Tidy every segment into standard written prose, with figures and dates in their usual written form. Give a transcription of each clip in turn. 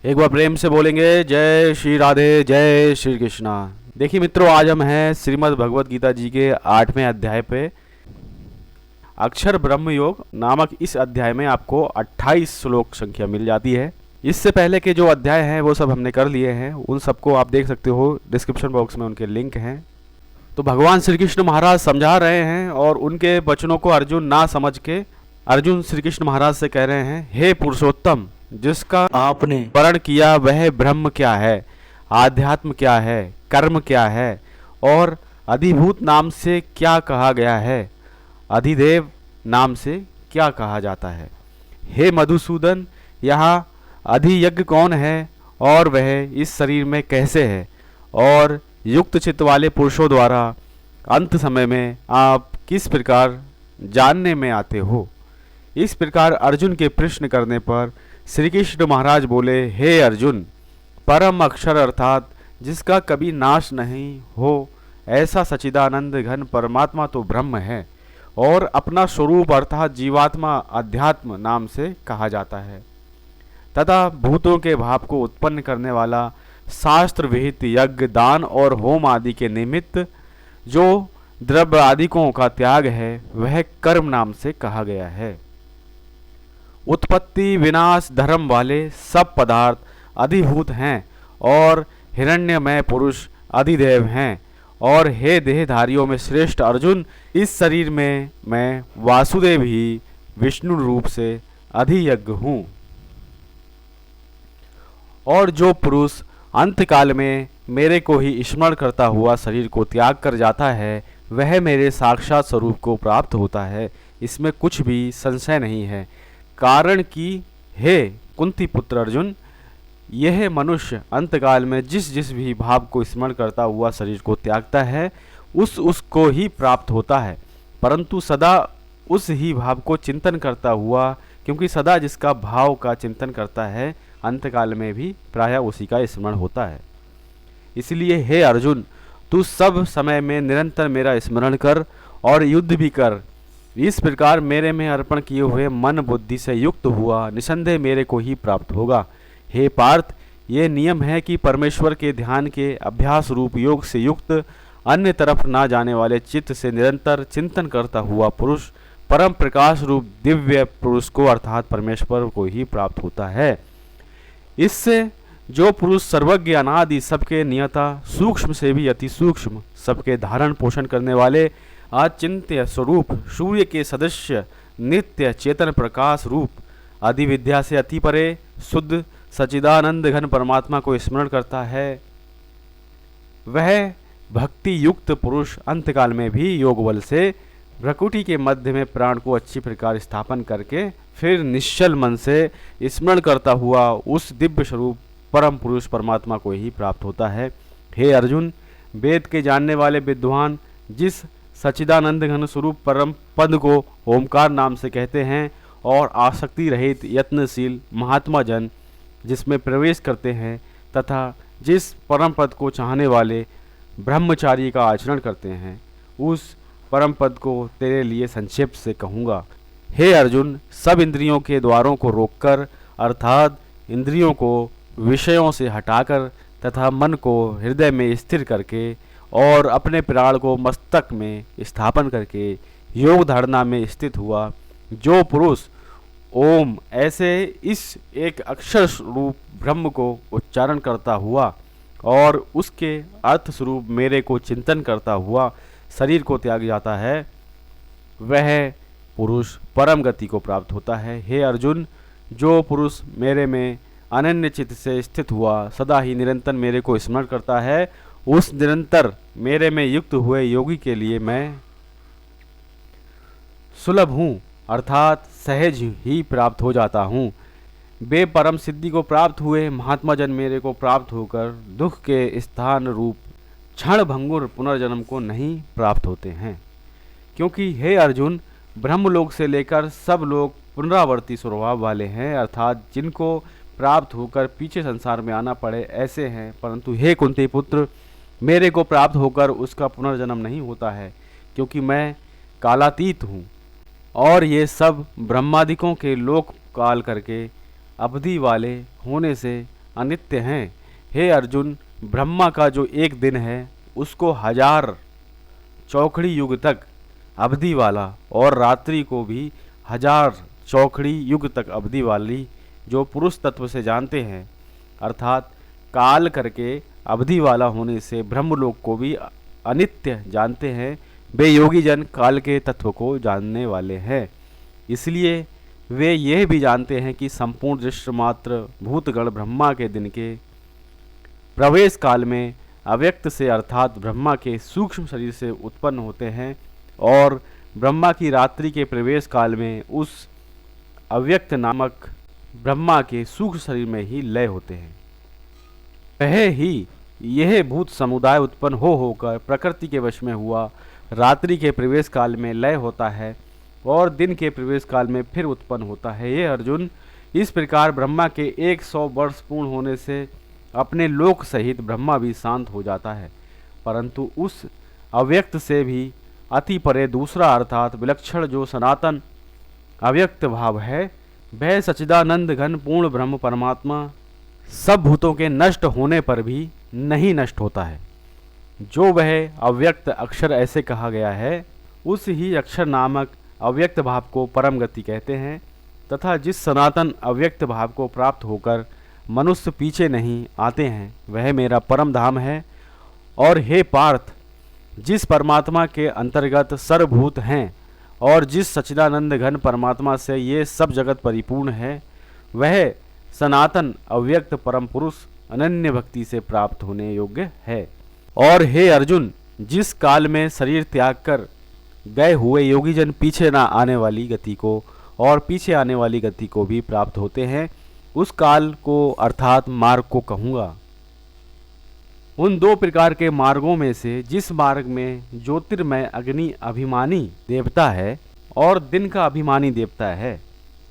एक बार प्रेम से बोलेंगे जय श्री राधे जय श्री कृष्णा। देखिए मित्रों, आज हम हैं श्रीमद् भगवत गीता जी के 8वें अध्याय पे। अक्षर ब्रह्म योग नामक इस अध्याय में आपको 28 श्लोक संख्या मिल जाती है। इससे पहले के जो अध्याय हैं वो सब हमने कर लिए हैं, उन सबको आप देख सकते हो, डिस्क्रिप्शन बॉक्स में उनके लिंक हैं। तो भगवान श्री कृष्ण महाराज समझा रहे हैं और उनके वचनों को अर्जुन ना समझ के अर्जुन श्री कृष्ण महाराज से कह रहे हैं, हे पुरुषोत्तम, जिसका आपने वर्ण किया वह ब्रह्म क्या है, आध्यात्म क्या है, कर्म क्या है और अधिभूत नाम से क्या कहा गया है, अधिदेव नाम से क्या कहा जाता है। हे मधुसूदन, यहाँ अधियज्ञ कौन है और वह इस शरीर में कैसे है, और युक्त चित्त वाले पुरुषों द्वारा अंत समय में आप किस प्रकार जानने में आते हो। इस प्रकार अर्जुन के प्रश्न करने पर श्री कृष्ण महाराज बोले, हे अर्जुन, परम अक्षर अर्थात जिसका कभी नाश नहीं हो ऐसा सच्चिदानंद घन परमात्मा तो ब्रह्म है और अपना स्वरूप अर्थात जीवात्मा अध्यात्म नाम से कहा जाता है, तथा भूतों के भाव को उत्पन्न करने वाला शास्त्र विहित यज्ञ दान और होम आदि के निमित्त जो द्रव्य आदिकों का त्याग है वह कर्म नाम से कहा गया है। उत्पत्ति विनाश धर्म वाले सब पदार्थ अधिभूत हैं और हिरण्यमय पुरुष अधिदेव हैं। और हे देहधारियों में श्रेष्ठ अर्जुन, इस शरीर में मैं वासुदेव ही विष्णु रूप से अधियज्ञ हूँ। और जो पुरुष अंतकाल में मेरे को ही स्मरण करता हुआ शरीर को त्याग कर जाता है वह मेरे साक्षात स्वरूप को प्राप्त होता है, इसमें कुछ भी संशय नहीं है। कारण कि हे कुंती पुत्र अर्जुन, यह मनुष्य अंतकाल में जिस जिस भी भाव को स्मरण करता हुआ शरीर को त्यागता है उसको ही प्राप्त होता है, परंतु सदा उस ही भाव को चिंतन करता हुआ, क्योंकि सदा जिसका भाव का चिंतन करता है अंतकाल में भी प्रायः उसी का स्मरण होता है। इसलिए हे अर्जुन, तू सब समय में निरंतर मेरा स्मरण कर और युद्ध भी कर। इस प्रकार मेरे में अर्पण किए हुए मन बुद्धि से युक्त हुआ निसंदेह मेरे को ही प्राप्त होगा। हे पार्थ, ये नियम है कि परमेश्वर के ध्यान के अभ्यास रूप योग से युक्त अन्य तरफ ना जाने वाले चित्त से निरंतर चिंतन करता हुआ पुरुष परम प्रकाश रूप दिव्य पुरुष को अर्थात परमेश्वर को ही प्राप्त होता है। इससे जो पुरुष सर्वज्ञ अनादि सबके नियता सूक्ष्म से भी अति सूक्ष्म सबके धारण पोषण करने वाले अचिंत्य स्वरूप सूर्य के सदृश्य नित्य चेतन प्रकाश रूप अधिविद्या से अति परे शुद्ध सच्चिदानंद घन परमात्मा को स्मरण करता है, वह भक्ति युक्त पुरुष अंतकाल में भी योग बल से भ्रकुटी के मध्य में प्राण को अच्छी प्रकार स्थापन करके फिर निश्चल मन से स्मरण करता हुआ उस दिव्य स्वरूप परम पुरुष परमात्मा को ही प्राप्त होता है। हे अर्जुन, वेद के जानने वाले विद्वान जिस सच्चिदानंद घन स्वरूप परम पद को ओमकार नाम से कहते हैं और आसक्ति रहित यत्नशील महात्मा जन जिसमें प्रवेश करते हैं तथा जिस परम पद को चाहने वाले ब्रह्मचारी का आचरण करते हैं, उस परम पद को तेरे लिए संक्षेप से कहूँगा। हे अर्जुन, सब इंद्रियों के द्वारों को रोककर अर्थात इंद्रियों को विषयों से हटाकर तथा मन को हृदय में स्थिर करके और अपने प्राण को मस्तक में स्थापन करके योग धारणा में स्थित हुआ जो पुरुष ओम ऐसे इस एक अक्षर रूप ब्रह्म को उच्चारण करता हुआ और उसके अर्थ स्वरूप मेरे को चिंतन करता हुआ शरीर को त्याग जाता है, वह पुरुष परम गति को प्राप्त होता है। हे अर्जुन, जो पुरुष मेरे में अनन्य चित्त से स्थित हुआ सदा ही निरंतर मेरे को स्मरण करता है, उस निरंतर मेरे में युक्त हुए योगी के लिए मैं सुलभ हूँ अर्थात सहज ही प्राप्त हो जाता हूँ। वे परम सिद्धि को प्राप्त हुए महात्मा जन मेरे को प्राप्त होकर दुख के स्थान रूप क्षण भंगुर पुनर्जन्म को नहीं प्राप्त होते हैं, क्योंकि हे अर्जुन, ब्रह्मलोक से लेकर सब लोग पुनरावर्ती स्वभाव वाले हैं अर्थात जिनको प्राप्त होकर पीछे संसार में आना पड़े ऐसे हैं, परंतु हे कुंती पुत्र, मेरे को प्राप्त होकर उसका पुनर्जन्म नहीं होता है, क्योंकि मैं कालातीत हूँ और ये सब ब्रह्मादिकों के लोक काल करके अवधि वाले होने से अनित्य हैं। हे अर्जुन, ब्रह्मा का जो एक दिन है उसको 1000 चौखड़ी युग तक अवधि वाला, और रात्रि को भी 1000 चौखड़ी युग तक अवधि वाली जो पुरुष तत्व से जानते हैं, अर्थात काल करके अवधि वाला होने से ब्रह्मलोक को भी अनित्य जानते हैं, वे योगी जन काल के तत्व को जानने वाले हैं। इसलिए वे यह भी जानते हैं कि संपूर्ण दृश्य मात्र भूतगण ब्रह्मा के दिन के प्रवेश काल में अव्यक्त से अर्थात ब्रह्मा के सूक्ष्म शरीर से उत्पन्न होते हैं, और ब्रह्मा की रात्रि के प्रवेश काल में उस अव्यक्त नामक ब्रह्मा के सूक्ष्म शरीर में ही लय होते हैं। वह ही यह भूत समुदाय उत्पन्न होकर प्रकृति के वश में हुआ रात्रि के प्रवेश काल में लय होता है और दिन के प्रवेश काल में फिर उत्पन्न होता है। ये अर्जुन, इस प्रकार ब्रह्मा के 100 वर्ष पूर्ण होने से अपने लोक सहित ब्रह्मा भी शांत हो जाता है, परंतु उस अव्यक्त से भी अति परे दूसरा अर्थात विलक्षण जो सनातन अव्यक्त भाव है, वह सच्चिदानंद घन पूर्ण ब्रह्म परमात्मा सब भूतों के नष्ट होने पर भी नहीं नष्ट होता है। जो वह अव्यक्त अक्षर ऐसे कहा गया है, उस ही अक्षर नामक अव्यक्त भाव को परम गति कहते हैं, तथा जिस सनातन अव्यक्त भाव को प्राप्त होकर मनुष्य पीछे नहीं आते हैं, वह मेरा परम धाम है। और हे पार्थ, जिस परमात्मा के अंतर्गत सर्वभूत हैं और जिस सच्चिदानंद घन परमात्मा से ये सब जगत परिपूर्ण है, वह सनातन अव्यक्त परम पुरुष अनन्य भक्ति से प्राप्त होने योग्य है। और हे अर्जुन, जिस काल में शरीर त्याग कर गए हुए योगी जन पीछे ना आने वाली गति को और पीछे आने वाली गति को भी प्राप्त होते हैं, उस काल को अर्थात मार्ग को कहूँगा। उन 2 प्रकार के मार्गों में से जिस मार्ग में ज्योतिर्मय अग्नि अभिमानी देवता है और दिन का अभिमानी देवता है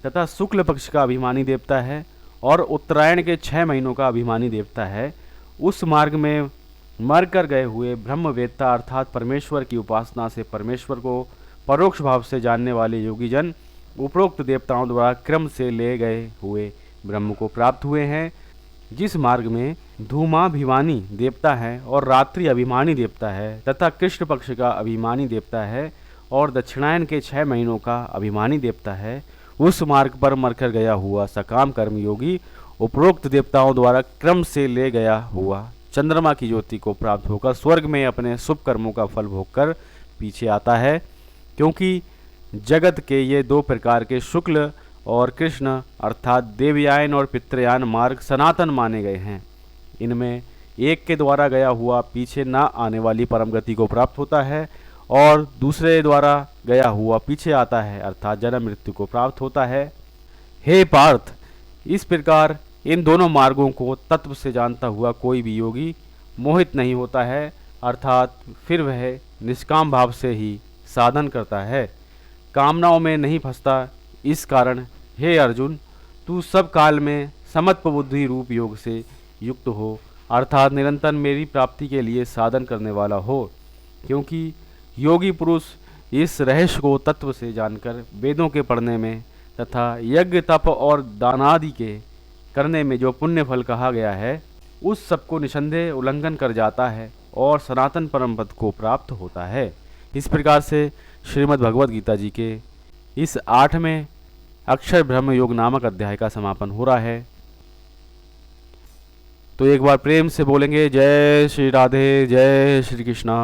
तथा शुक्ल पक्ष का अभिमानी देवता है और उत्तरायण के 6 महीनों का अभिमानी देवता है, उस मार्ग में मर कर गए हुए ब्रह्मवेत्ता अर्थात परमेश्वर की उपासना से परमेश्वर को परोक्ष भाव से जानने वाले योगी जन उपरोक्त देवताओं द्वारा क्रम से ले गए हुए ब्रह्म को प्राप्त हुए हैं। जिस मार्ग में धूमाभिमानी देवता है और रात्रि अभिमानी देवता है तथा कृष्ण पक्ष का अभिमानी देवता है और दक्षिणायन के 6 महीनों का अभिमानी देवता है, उस मार्ग पर मरकर गया हुआ सकाम कर्म योगी उपरोक्त देवताओं द्वारा क्रम से ले गया हुआ चंद्रमा की ज्योति को प्राप्त होकर स्वर्ग में अपने शुभ कर्मों का फल भोगकर पीछे आता है। क्योंकि जगत के ये 2 प्रकार के शुक्ल और कृष्ण अर्थात देवयान और पितृयान मार्ग सनातन माने गए हैं। इनमें एक के द्वारा गया हुआ पीछे ना आने वाली परम गति को प्राप्त होता है और दूसरे द्वारा गया हुआ पीछे आता है अर्थात जन्म मृत्यु को प्राप्त होता है। हे पार्थ, इस प्रकार इन दोनों मार्गों को तत्व से जानता हुआ कोई भी योगी मोहित नहीं होता है, अर्थात फिर वह निष्काम भाव से ही साधन करता है, कामनाओं में नहीं फंसता। इस कारण हे अर्जुन, तू सब काल में समत्व बुद्धि रूप योग से युक्त हो, अर्थात निरंतर मेरी प्राप्ति के लिए साधन करने वाला हो। क्योंकि योगी पुरुष इस रहस्य को तत्व से जानकर वेदों के पढ़ने में तथा यज्ञ तप और दानादि के करने में जो पुण्य फल कहा गया है, उस सबको निसंदेह उल्लंघन कर जाता है और सनातन परम पद को प्राप्त होता है। इस प्रकार से श्रीमद् भगवद गीता जी के इस 8वें अक्षर ब्रह्म योग नामक अध्याय का समापन हो रहा है। तो एक बार प्रेम से बोलेंगे जय श्री राधे, जय श्री कृष्णा।